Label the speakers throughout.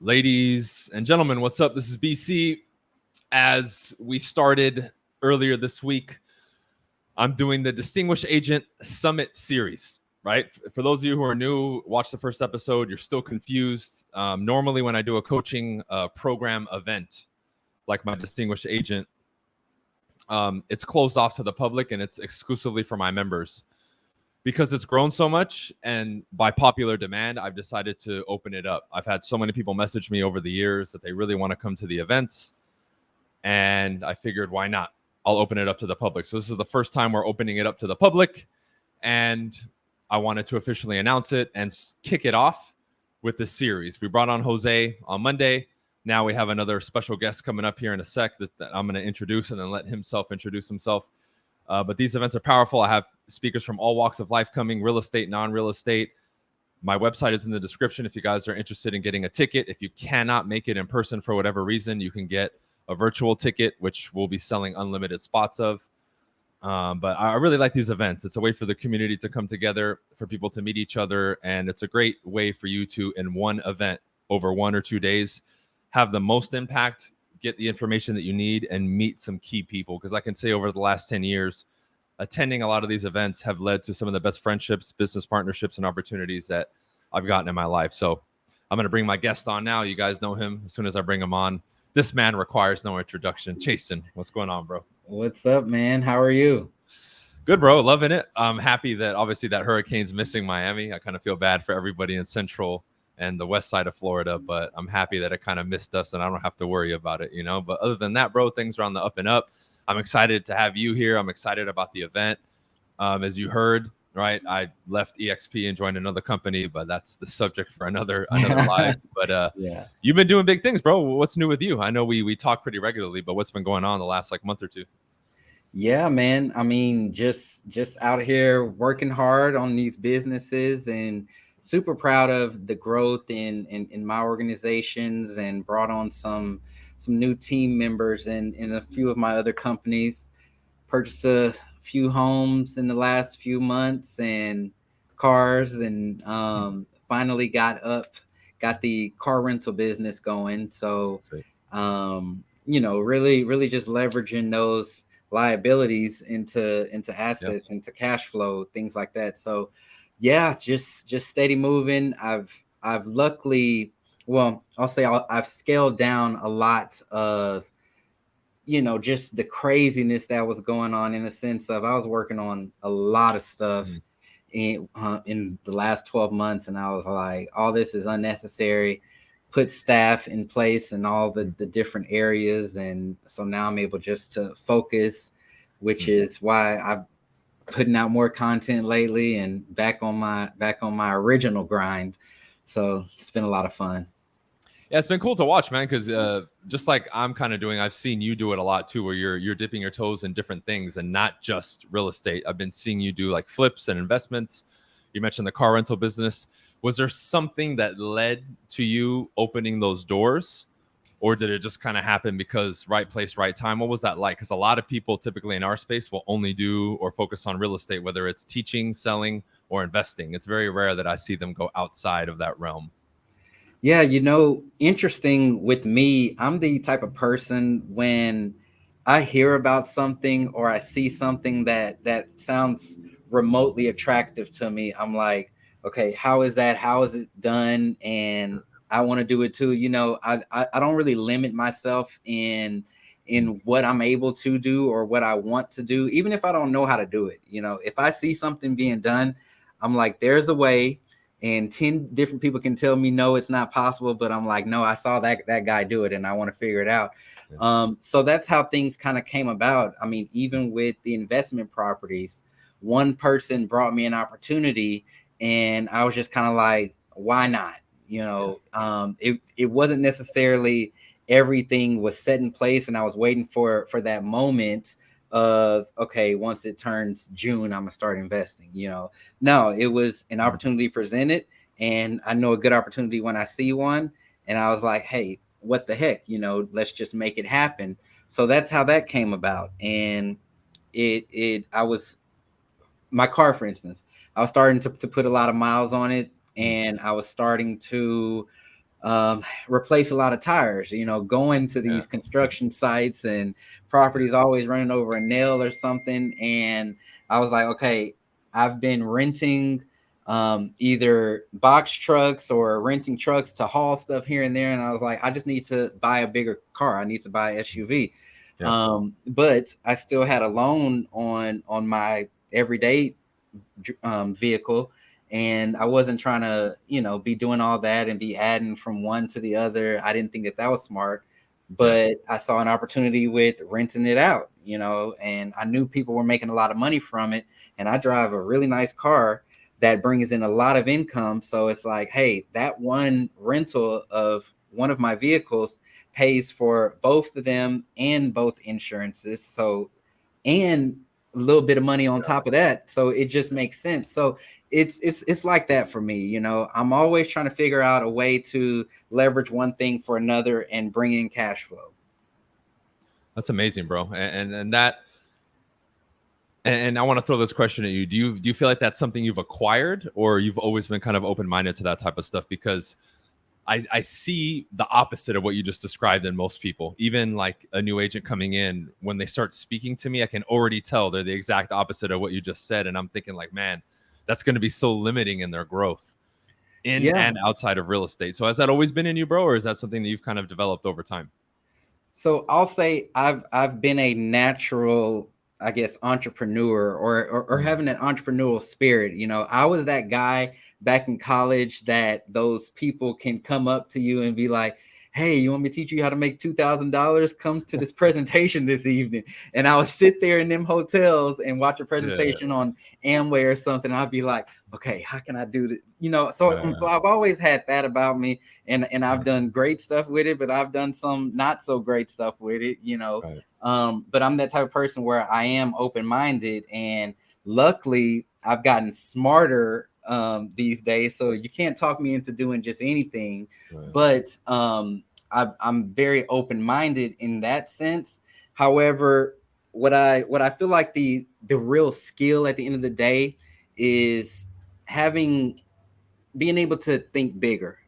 Speaker 1: Ladies and gentlemen, what's up? This is BC. As we started earlier this week, I'm doing the Distinguished Agent Summit series, right? For those of you who are new, watch the first episode. You're still confused. Normally, when I do a coaching program event, like my Distinguished Agent, it's closed off to the public and it's exclusively for my members. Because it's grown so much and by popular demand, I've decided to open it up. I've had so many people message me over the years that they really want to come to the events. And I figured, why not? I'll open it up to the public. So this is the first time we're opening it up to the public. And I wanted to officially announce it and kick it off with this series. We brought on Jose on Monday. Now we have another special guest coming up here in a sec that I'm going to introduce and then let himself introduce himself. But these events are powerful. I have speakers from all walks of life coming, real estate, non-real estate. My website is in the description if you guys are interested in getting a ticket. If you cannot make it in person for whatever reason, you can get a virtual ticket, which we'll be selling unlimited spots of. But I really like these events. It's a way for the community to come together, for people to meet each other. And it's a great way for you to, in one event over 1 or 2 days, have the most impact, get the information that you need, and meet some key people. Because I can say over the last 10 years, attending a lot of these events have led to some of the best friendships, business partnerships, and opportunities that I've gotten in my life. So I'm going to bring my guest on now. You guys know him. As soon as I bring him on, this man requires no introduction. Chasten, what's going on, bro?
Speaker 2: What's up, man? How are you?
Speaker 1: Good, bro. Loving it. I'm happy that obviously that hurricane's missing Miami. I kind of feel bad for everybody in Central and the west side of Florida, but I'm happy that it kind of missed us and I don't have to worry about it, you know? But other than that, bro, things are on the up and up. I'm excited to have you here. I'm excited about the event. As you heard, right, I left EXP and joined another company, but that's the subject for another live. But yeah, you've been doing big things, bro. What's new with you? I know we talk pretty regularly, but what's been going on the last month or two?
Speaker 2: Yeah, man. I mean, just out here working hard on these businesses and super proud of the growth in my organizations, and brought on some new team members in a few of my other companies. Purchased a few homes in the last few months and cars, and finally got the car rental business going. So, really just leveraging those liabilities into assets, into cash flow, things like that. So yeah, just steady moving. I've luckily, well, I'll say I've scaled down a lot of, just the craziness that was going on, in the sense of I was working on a lot of stuff in the last 12 months. And I was like, all this is unnecessary. Put staff in place in all the different areas. And so now I'm able just to focus, which is why I've putting out more content lately and back on my original grind. So it's been a lot of fun.
Speaker 1: Yeah, it's been cool to watch, man, because just like I'm kind of doing, I've seen you do it a lot too, where you're dipping your toes in different things and not just real estate. I've been seeing you do like flips and investments. You mentioned the car rental business. Was there something that led to you opening those doors, or did it just kind of happen because right place, right time? What was that like? Because a lot of people typically in our space will only do or focus on real estate, whether it's teaching, selling, or investing. It's very rare that I see them go outside of that realm.
Speaker 2: Yeah, interesting with me, I'm the type of person, when I hear about something or I see something that sounds remotely attractive to me, I'm like, okay, how is that? How is it done? And I want to do it too. I don't really limit myself in what I'm able to do or what I want to do, even if I don't know how to do it. If I see something being done, I'm like, there's a way. And 10 different people can tell me, no, it's not possible. But I'm like, no, I saw that guy do it and I want to figure it out. So that's how things kind of came about. I mean, even with the investment properties, one person brought me an opportunity and I was just kind of like, why not? It wasn't necessarily everything was set in place and I was waiting for that moment of, okay, once it turns June, I'm gonna start investing. No, it was an opportunity presented, and I know a good opportunity when I see one, and I was like, hey, what the heck, let's just make it happen. So that's how that came about. And I was, my car, for instance, I was starting to put a lot of miles on it, and I was starting to replace a lot of tires, going to these construction sites and properties, always running over a nail or something. And I was like, okay, I've been renting either box trucks or renting trucks to haul stuff here and there. And I was like, I just need to buy a bigger car. I need to buy an SUV. But I still had a loan on my everyday vehicle. And I wasn't trying to, be doing all that and be adding from one to the other. I didn't think that was smart, but I saw an opportunity with renting it out, and I knew people were making a lot of money from it. And I drive a really nice car that brings in a lot of income. So it's like, hey, that one rental of one of my vehicles pays for both of them and both insurances. So, and a little bit of money on top of that. So it just makes sense. So it's like that for me. I'm always trying to figure out a way to leverage one thing for another and bring in cash flow.
Speaker 1: That's amazing, bro. And that, and I want to throw this question at you. Do you feel like that's something you've acquired, or you've always been kind of open-minded to that type of stuff? Because I see the opposite of what you just described in most people. Even like a new agent coming in, when they start speaking to me, I can already tell they're the exact opposite of what you just said. And I'm thinking like, man, that's going to be so limiting in their growth and outside of real estate. So has that always been in you, bro? Or is that something that you've kind of developed over time?
Speaker 2: So I'll say I've been a natural, I guess, entrepreneur or having an entrepreneurial spirit. I was that guy back in college that those people can come up to you and be like, hey, you want me to teach you how to make $2,000? Come to this presentation this evening. And I would sit there in them hotels and watch a presentation on Amway or something. I'd be like, okay, how can I do that? So I've always had that about me, and I've done great stuff with it, but I've done some not so great stuff with it, but I'm that type of person where I am open-minded, and luckily I've gotten smarter these days. So you can't talk me into doing just anything, but I'm very open-minded in that sense. However, what I feel like the real skill at the end of the day is being able to think bigger,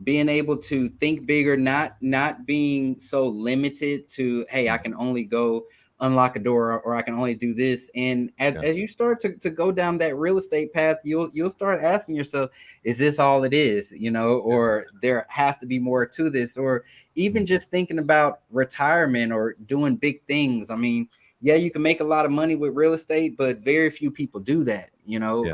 Speaker 2: being able to think bigger, not being so limited to, hey, I can only go unlock a door, or I can only do this. And as you start to go down that real estate path, you'll start asking yourself, is this all it is? Or there has to be more to this, or even just thinking about retirement or doing big things. I mean, yeah, you can make a lot of money with real estate, but very few people do that,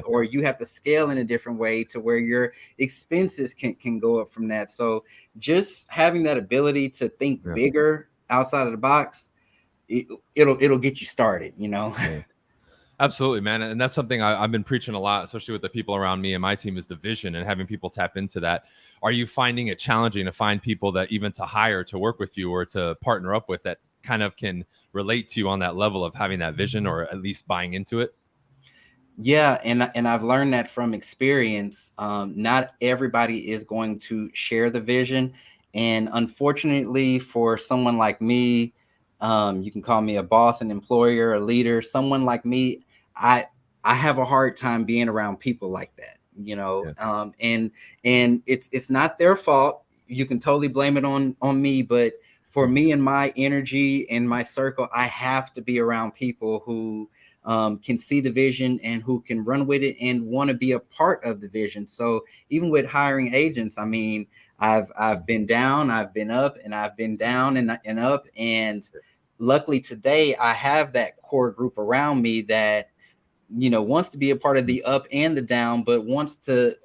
Speaker 2: or you have to scale in a different way to where your expenses can go up from that. So just having that ability to think bigger outside of the box, it'll get you started,
Speaker 1: Absolutely, man. And that's something I've been preaching a lot, especially with the people around me and my team, is the vision and having people tap into that. Are you finding it challenging to find people that even to hire to work with you or to partner up with that kind of can relate to you on that level of having that vision, or at least buying into it?
Speaker 2: Yeah, and I've learned that from experience. Not everybody is going to share the vision, and unfortunately, for someone like me, you can call me a boss, an employer, a leader. Someone like me, I have a hard time being around people like that. And it's not their fault. You can totally blame it on me, but for me and my energy and my circle, I have to be around people who can see the vision and who can run with it and want to be a part of the vision. So even with hiring agents, I mean, I've been down, I've been up, and I've been down and up. And luckily today I have that core group around me that, wants to be a part of the up and the down, but wants to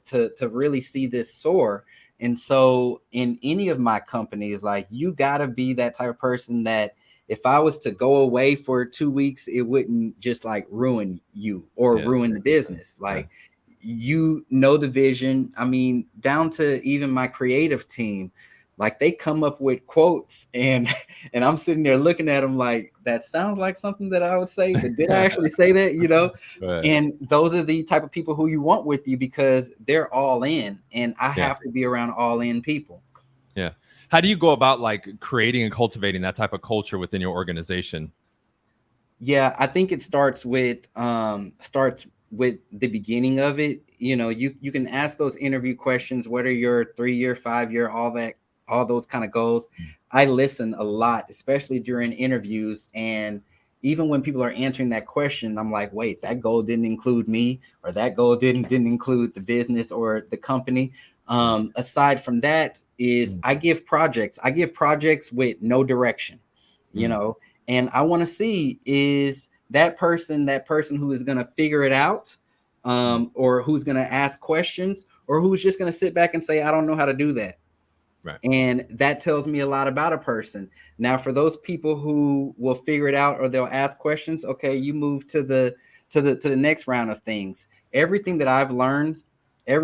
Speaker 2: really see this soar. And so in any of my companies, like, you got to be that type of person that if I was to go away for 2 weeks, it wouldn't just like ruin you or ruin the business. Like, the vision. I mean, down to even my creative team, like, they come up with quotes and I'm sitting there looking at them like, that sounds like something that I would say, but did I actually say that?
Speaker 1: Right.
Speaker 2: And those are the type of people who you want with you, because they're all in, and I have to be around all in people.
Speaker 1: Yeah. How do you go about like creating and cultivating that type of culture within your organization?
Speaker 2: Yeah, I think it starts with the beginning of it. you know, you can ask those interview questions. What are your 3-year, 5-year, all those kind of goals. I listen a lot, especially during interviews. And even when people are answering that question, I'm like, wait, that goal didn't include me, or that goal didn't include the business or the company. Aside from that is I give projects with no direction, you know, and I want to see, is that person who is going to figure it out, or who's going to ask questions, or who's just going to sit back and say, I don't know how to do that.
Speaker 1: Right.
Speaker 2: And that tells me a lot about a person. Now, for those people who will figure it out or they'll ask questions, okay, you move to the next round of things. Everything that I've learned and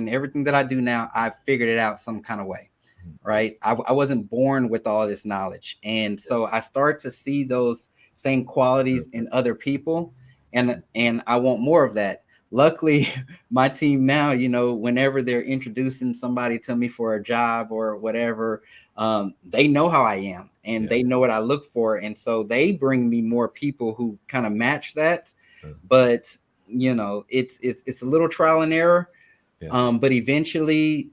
Speaker 2: everything that I do now, I've figured it out some kind of way. Right. I wasn't born with all this knowledge. And so I start to see those same qualities in other people. And I want more of that. Luckily, my team now, you know, whenever they're introducing somebody to me for a job or whatever, they know how I am and they know what I look for. And so they bring me more people who kind of match that. But, you know, it's a little trial and error. But eventually,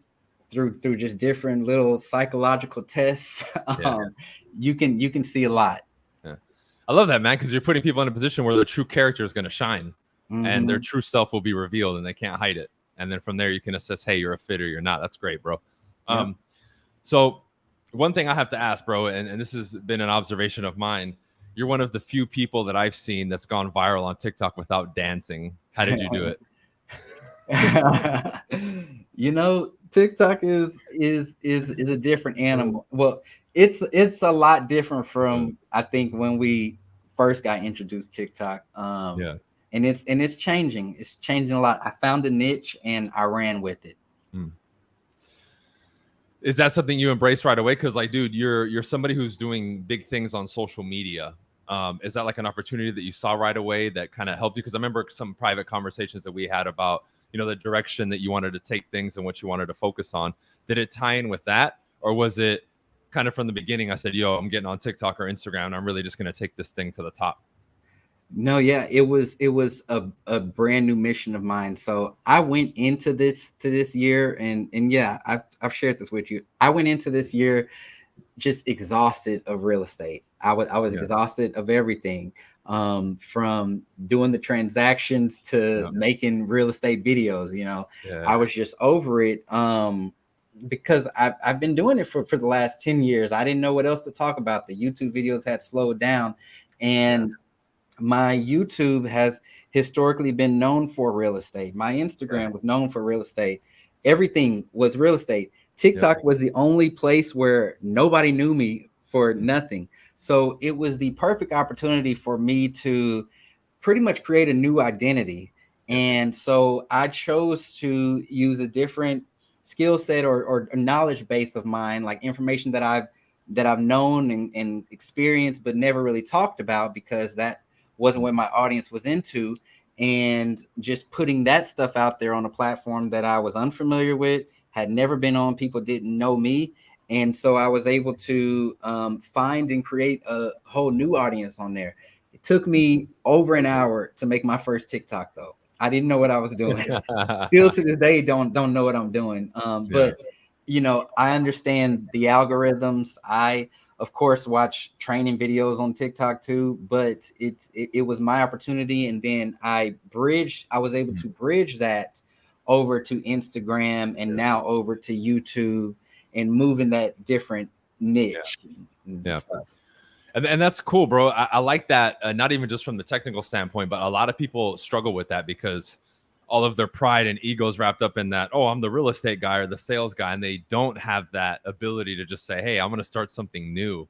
Speaker 2: through just different little psychological tests, you can see a lot.
Speaker 1: I love that, man, because you're putting people in a position where their true character is going to shine. And their true self will be revealed and they can't hide it. And then from there, you can assess, hey, you're a fit or you're not. That's great, bro. So one thing I have to ask, bro, and this has been an observation of mine. You're one of the few people that I've seen that's gone viral on TikTok without dancing. How did you do
Speaker 2: it? You know, TikTok is a different animal. Well, it's a lot different from, I think, when we first got introduced to TikTok. And it's changing. It's changing a lot. I found a niche and I ran with it.
Speaker 1: Is that something you embrace right away? Because, like, dude, you're somebody who's doing big things on social media. Is that like an opportunity that you saw right away that kind of helped you? Because I remember some private conversations that we had about, you know, the direction that you wanted to take things and what you wanted to focus on. Did it tie in with that, or was it kind of from the beginning? I said, yo, I'm getting on TikTok or Instagram, and I'm really just going to take this thing to the top.
Speaker 2: No, yeah, it was a brand new mission of mine. So I went into this year, and yeah, I've shared this with you. I went into this year just exhausted of real estate. I was exhausted of everything, from doing the transactions to making real estate videos. You know, I was just over it. Because I've been doing it for the last 10 years. I didn't know what else to talk about. The YouTube videos had slowed down, and my YouTube has historically been known for real estate. My Instagram was known for real estate. Everything was real estate. TikTok was the only place where nobody knew me for nothing. So it was the perfect opportunity for me to pretty much create a new identity. And so I chose to use a different skill set or knowledge base of mine, like information that I've known and experienced, but never really talked about, because that wasn't what my audience was into, and just putting that stuff out there on a platform that I was unfamiliar with, had never been on, people didn't know me. And so I was able to find and create a whole new audience on there. It took me over an hour to make my first TikTok, though. I didn't know what I was doing. Still to this day, don't know what I'm doing. But you know, I understand the algorithms. I, of course, watch training videos on TikTok too, but it was my opportunity. And then I was able to bridge that over to Instagram and now over to YouTube, and moving that different niche.
Speaker 1: And that's cool, bro. I like that. Not even just from the technical standpoint, but a lot of people struggle with that because all of their pride and egos wrapped up in that, oh, I'm the real estate guy or the sales guy, and they don't have that ability to just say, hey, I'm going to start something new.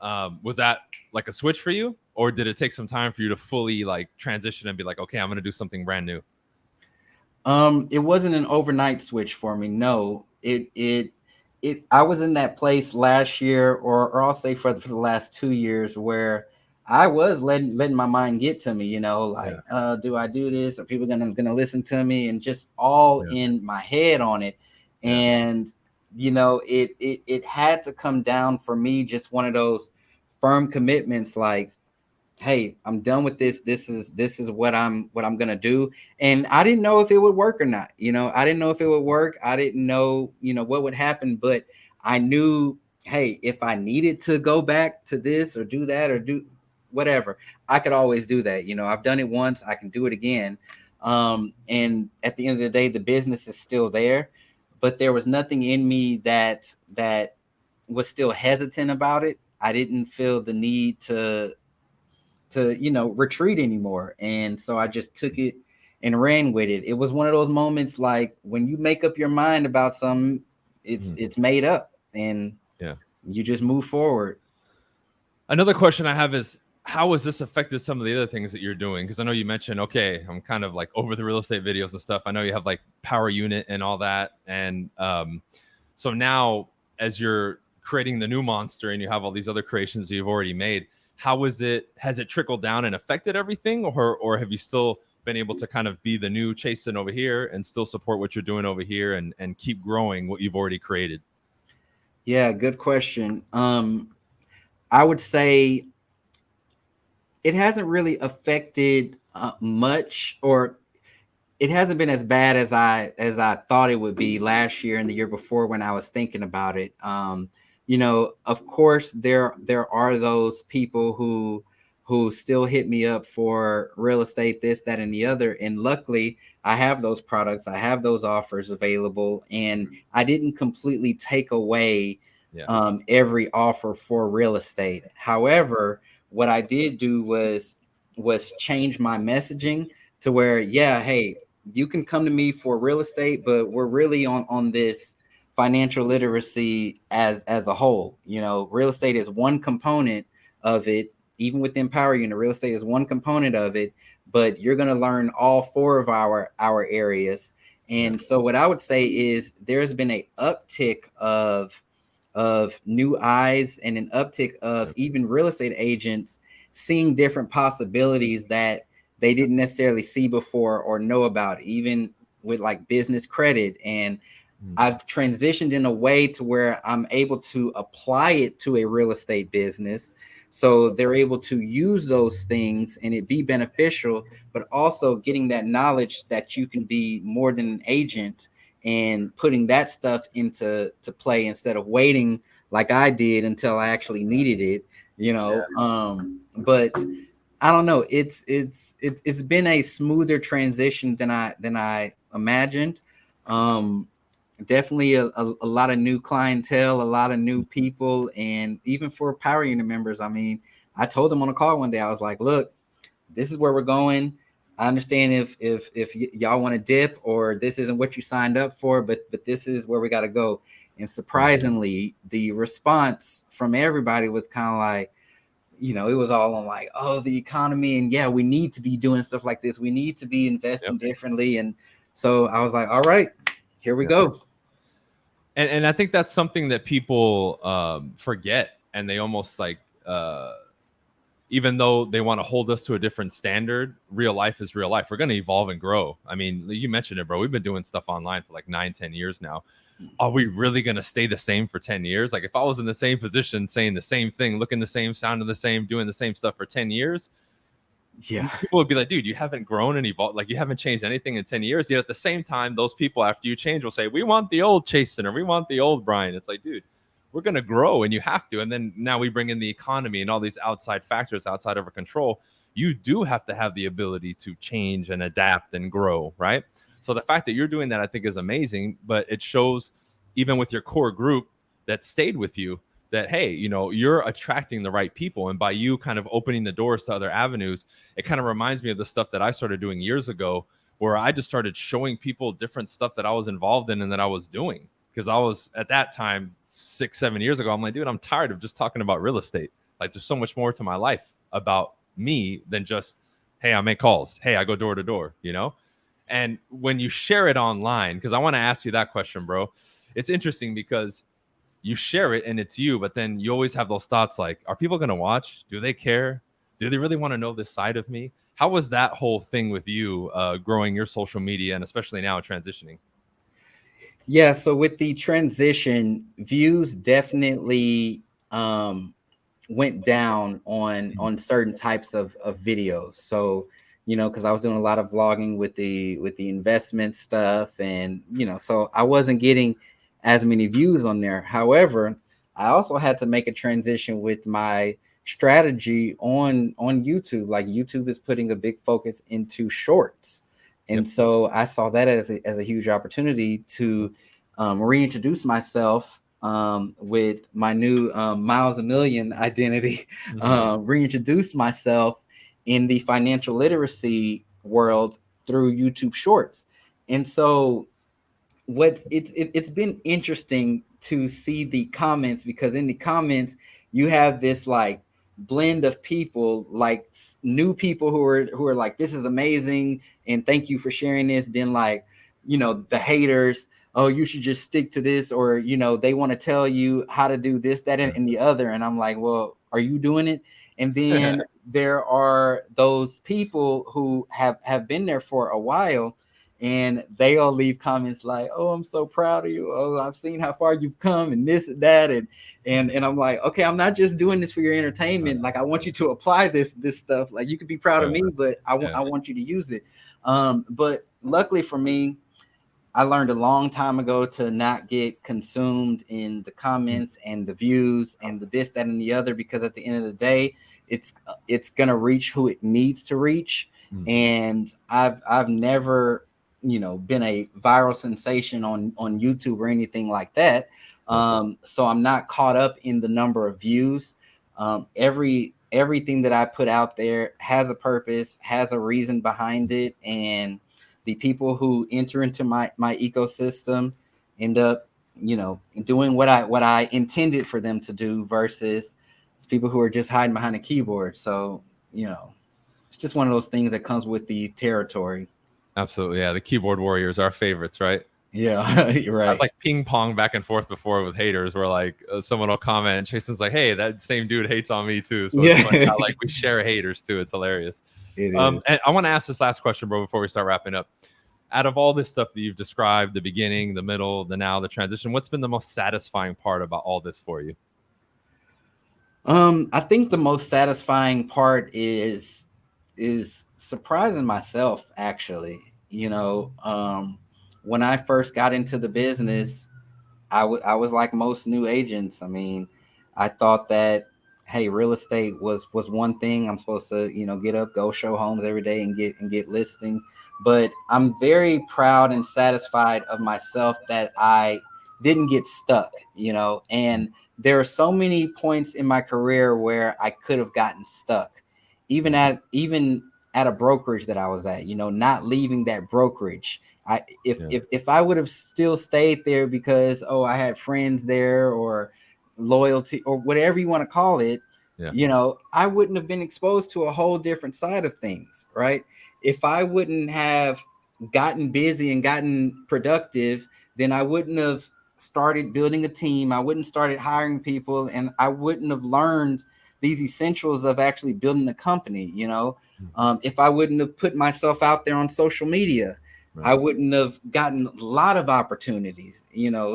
Speaker 1: Was that like a switch for you, or did it take some time for you to fully like transition and be like, okay, I'm going to do something brand new?
Speaker 2: It wasn't an overnight switch for me. No, I was in that place last year, or I'll say for the last 2 years, where I was letting my mind get to me, you know, like, do I do this? Are people gonna listen to me? And just all in my head on it. And, you know, it had to come down for me, just one of those firm commitments. Like, hey, I'm done with this. This is what I'm gonna do. And I didn't know if it would work or not. I didn't know if it would work. I didn't know, what would happen, but I knew, hey, if I needed to go back to this or do that or do whatever, I could always do that. I've done it once, I can do it again. And at the end of the day, the business is still there, but there was nothing in me that was still hesitant about it. I didn't feel the need to retreat anymore, and so I just took it and ran with it. It was one of those moments like when you make up your mind about something, it's made up, and
Speaker 1: Yeah.
Speaker 2: you just move forward.
Speaker 1: Another question I have is, how has this affected some of the other things that you're doing? Because I know you mentioned, okay, I'm kind of like over the real estate videos and stuff. I know you have like power unit and all that. And so now as you're creating the new monster and you have all these other creations that you've already made, has it trickled down and affected everything? Or have you still been able to kind of be the new Chasen over here and still support what you're doing over here and keep growing what you've already created?
Speaker 2: Yeah, good question. I would say it hasn't really affected much, or it hasn't been as bad as I thought it would be last year and the year before when I was thinking about it. Of course, there are those people who still hit me up for real estate, this, that, and the other. And luckily, I have those products, I have those offers available, and I didn't completely take away every offer for real estate. However, what I did do was change my messaging to where, yeah, hey, you can come to me for real estate, but we're really on this financial literacy as a whole. Real estate is one component of it. Even within Power Unit, real estate is one component of it, but you're going to learn all four of our areas. And so what I would say is there's been a uptick of new eyes and an uptick of even real estate agents seeing different possibilities that they didn't necessarily see before or know about, even with like business credit. And I've transitioned in a way to where I'm able to apply it to a real estate business. So they're able to use those things and it be beneficial, but also getting that knowledge that you can be more than an agent and putting that stuff into play instead of waiting like I did until I actually needed it. But I don't know. It's been a smoother transition than I imagined. Definitely a lot of new clientele, a lot of new people, and even for Power Unit members. I mean, I told them on a call one day, I was like, "Look, this is where we're going. I understand if y'all want to dip or this isn't what you signed up for, but this is where we got to go." And surprisingly, the response from everybody was kind of like, it was all on like, oh, the economy, and yeah, we need to be doing stuff like this. We need to be investing differently. And so I was like, all right, here we go.
Speaker 1: And I think that's something that people forget, and they almost like, even though they want to hold us to a different standard, real life is real life. We're going to evolve and grow. I mean, you mentioned it, bro. We've been doing stuff online for like 9-10 years now. Are we really going to stay the same for 10 years? Like if I was in the same position, saying the same thing, looking the same, sounding the same, doing the same stuff for 10 years,
Speaker 2: yeah,
Speaker 1: people would be like, dude, you haven't grown and evolved. Like you haven't changed anything in 10 years. Yet at the same time, those people after you change will say, we want the old Chasen or we want the old Brian. It's like, dude, we're going to grow and you have to. And then now we bring in the economy and all these outside factors outside of our control. You do have to have the ability to change and adapt and grow, right? So the fact that you're doing that, I think, is amazing. But it shows, even with your core group that stayed with you, that, hey, you're attracting the right people. And by you kind of opening the doors to other avenues, it kind of reminds me of the stuff that I started doing years ago, where I just started showing people different stuff that I was involved in and that I was doing. Because I was at that time, 6-7 years ago, I'm like, dude, I'm tired of just talking about real estate. Like there's so much more to my life about me than just, hey, I make calls. Hey, I go door to door, And when you share it online, because I want to ask you that question, bro, it's interesting because you share it and it's you, but then you always have those thoughts like, are people going to watch? Do they care? Do they really want to know this side of me? How was that whole thing with you growing your social media and especially now transitioning?
Speaker 2: Yeah, so with the transition, views definitely went down on certain types of videos. So, because I was doing a lot of vlogging with the investment stuff, and so I wasn't getting as many views on there. However, I also had to make a transition with my strategy on YouTube. Like, YouTube is putting a big focus into shorts. And so I saw that as a huge opportunity to reintroduce myself with my new Miles a Million identity, reintroduce myself in the financial literacy world through YouTube Shorts. And so it's been interesting to see the comments, because in the comments you have this like blend of people, like new people who are like, this is amazing and thank you for sharing this. Then like, the haters, oh, you should just stick to this, or they want to tell you how to do this, that, and the other. And I'm like, well, are you doing it? And then there are those people who have been there for a while, and they all leave comments like, oh, I'm so proud of you. Oh, I've seen how far you've come, and this and that. And I'm like, okay, I'm not just doing this for your entertainment. Like, I want you to apply this stuff. Like, you could be proud of me, but I want you to use it. But luckily for me, I learned a long time ago to not get consumed in the comments and the views and the this, that, and the other, because at the end of the day, it's gonna reach who it needs to reach. And I've never been a viral sensation on YouTube or anything like that. So I'm not caught up in the number of views. Everything that I put out there has a purpose, has a reason behind it, and the people who enter into my ecosystem end up doing what I intended for them to do, versus people who are just hiding behind a keyboard. So it's just one of those things that comes with the territory.
Speaker 1: Absolutely. Yeah. The keyboard warriors, our favorites, right?
Speaker 2: Yeah. You're right.
Speaker 1: I've like ping pong back and forth before with haters, where like someone will comment and Jason's like, hey, that same dude hates on me too. So it's funny how, like, we share haters too. It's hilarious. And I want to ask this last question, bro, before we start wrapping up. Out of all this stuff that you've described, the beginning, the middle, the now, the transition, what's been the most satisfying part about all this for you?
Speaker 2: I think the most satisfying part is surprising myself, actually. When I first got into the business, I was like most new agents. I mean, I thought that, hey, real estate was one thing. I'm supposed to, get up, go show homes every day and get listings. But I'm very proud and satisfied of myself that I didn't get stuck, and there are so many points in my career where I could have gotten stuck, even at a brokerage that I was at, not leaving that brokerage. If I would have still stayed there because, I had friends there, or loyalty, or whatever you want to call it, I wouldn't have been exposed to a whole different side of things, right? If I wouldn't have gotten busy and gotten productive, then I wouldn't have started building a team. I wouldn't started hiring people, and I wouldn't have learned these essentials of actually building a company. If I wouldn't have put myself out there on social media, I wouldn't have gotten a lot of opportunities,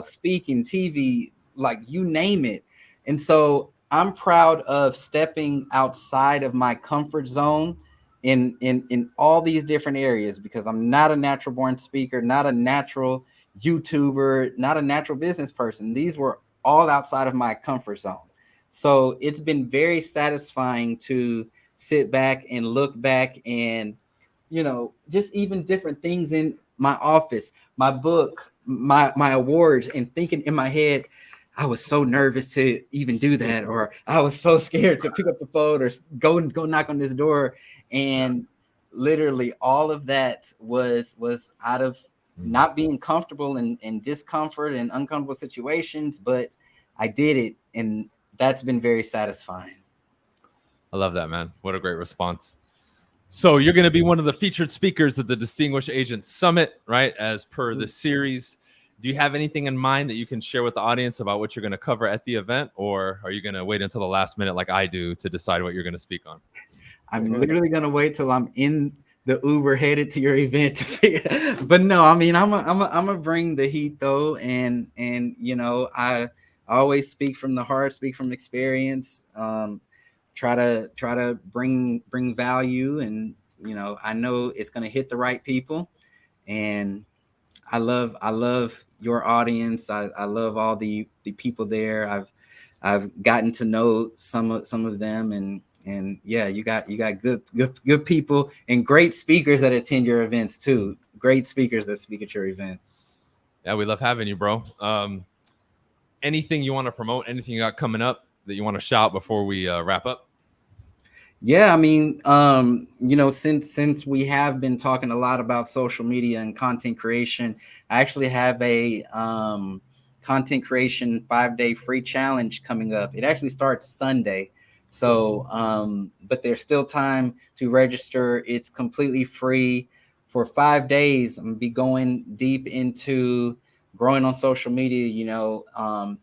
Speaker 2: speaking, TV, like you name it. And so I'm proud of stepping outside of my comfort zone in all these different areas, because I'm not a natural born speaker, not a natural YouTuber, not a natural business person. These were all outside of my comfort zone. So it's been very satisfying to sit back and look back, and just even different things in my office, my book, my awards, and thinking in my head, I was so nervous to even do that, or I was so scared to pick up the phone or go knock on this door. And literally all of that was out of not being comfortable in discomfort and uncomfortable situations, but I did it, and that's been very satisfying.
Speaker 1: I love that, man. What a great response. So you're going to be one of the featured speakers at the Distinguished Agent Summit, right? As per the series. Do you have anything in mind that you can share with the audience about what you're going to cover at the event, or are you going to wait until the last minute like I do to decide what you're going to speak on?
Speaker 2: I'm literally going to wait till I'm in the Uber headed to your event to figure. But no, I mean, I'm gonna bring the heat though, and I always speak from the heart, speak from experience. Try to bring value, and I know it's going to hit the right people. And I love your audience. I love all the people there. I've gotten to know some of them, and yeah, you got good people and great speakers that attend your events too. Great speakers that speak at your events.
Speaker 1: Yeah, we love having you, bro. Anything you want to promote? Anything you got coming up that you want to shout before we wrap up?
Speaker 2: Yeah, I mean, since we have been talking a lot about social media and content creation, I actually have a content creation 5-day free challenge coming up. It actually starts Sunday. So, but there's still time to register. It's completely free for 5 days. I'm gonna be going deep into growing on social media,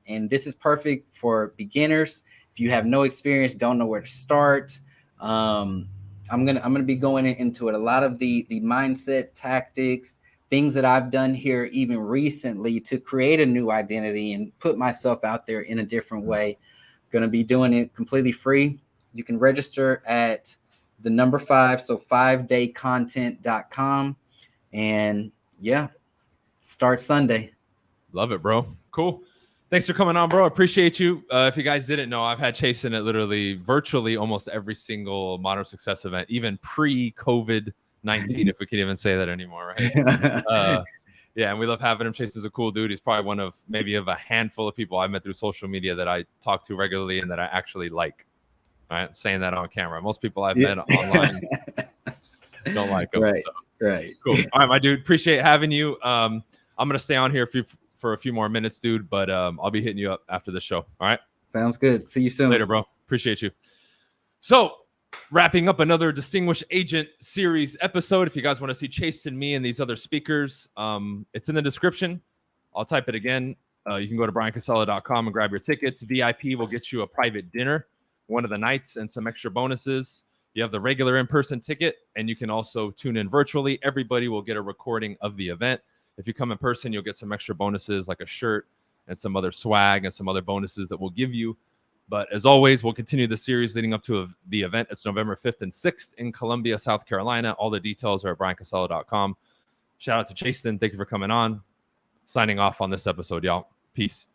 Speaker 2: and this is perfect for beginners. If you have no experience, don't know where to start. I'm gonna be going into it. A lot of the mindset tactics, things that I've done here even recently to create a new identity and put myself out there in a different way. Going to be doing it completely free. You can register at the number 5, so 5daycontent.com. And yeah, start Sunday.
Speaker 1: Love it, bro. Cool. Thanks for coming on, bro. Appreciate you. If you guys didn't know, I've had Chasen at literally virtually almost every single Modern Success event, even pre-COVID-19, if we can even say that anymore, right? Yeah, and we love having him. Chasen's a cool dude. He's probably one of maybe of a handful of people I met through social media that I talk to regularly and that I actually like. Right? I'm saying that on camera. Most people I've met online don't like him.
Speaker 2: Right,
Speaker 1: so.
Speaker 2: Right.
Speaker 1: Cool. All right, my dude. Appreciate having you. I'm going to stay on here for a few more minutes, dude, but I'll be hitting you up after the show. All right.
Speaker 2: Sounds good. See you soon.
Speaker 1: Later, bro. Appreciate you. So, wrapping up another Distinguished Agent series episode. If you guys want to see Chase and me and these other speakers, it's in the description. I'll type it again. You can go to briancasella.com and grab your tickets. VIP will get you a private dinner one of the nights and some extra bonuses. You have the regular in-person ticket, and you can also tune in virtually. Everybody will get a recording of the event. If you come in person, you'll get some extra bonuses like a shirt and some other swag and some other bonuses that we'll give you. But as always, we'll continue the series leading up to the event. It's November 5th and 6th in Columbia, South Carolina. All the details are at briancasella.com. Shout out to Chasen. Thank you for coming on. Signing off on this episode, y'all. Peace.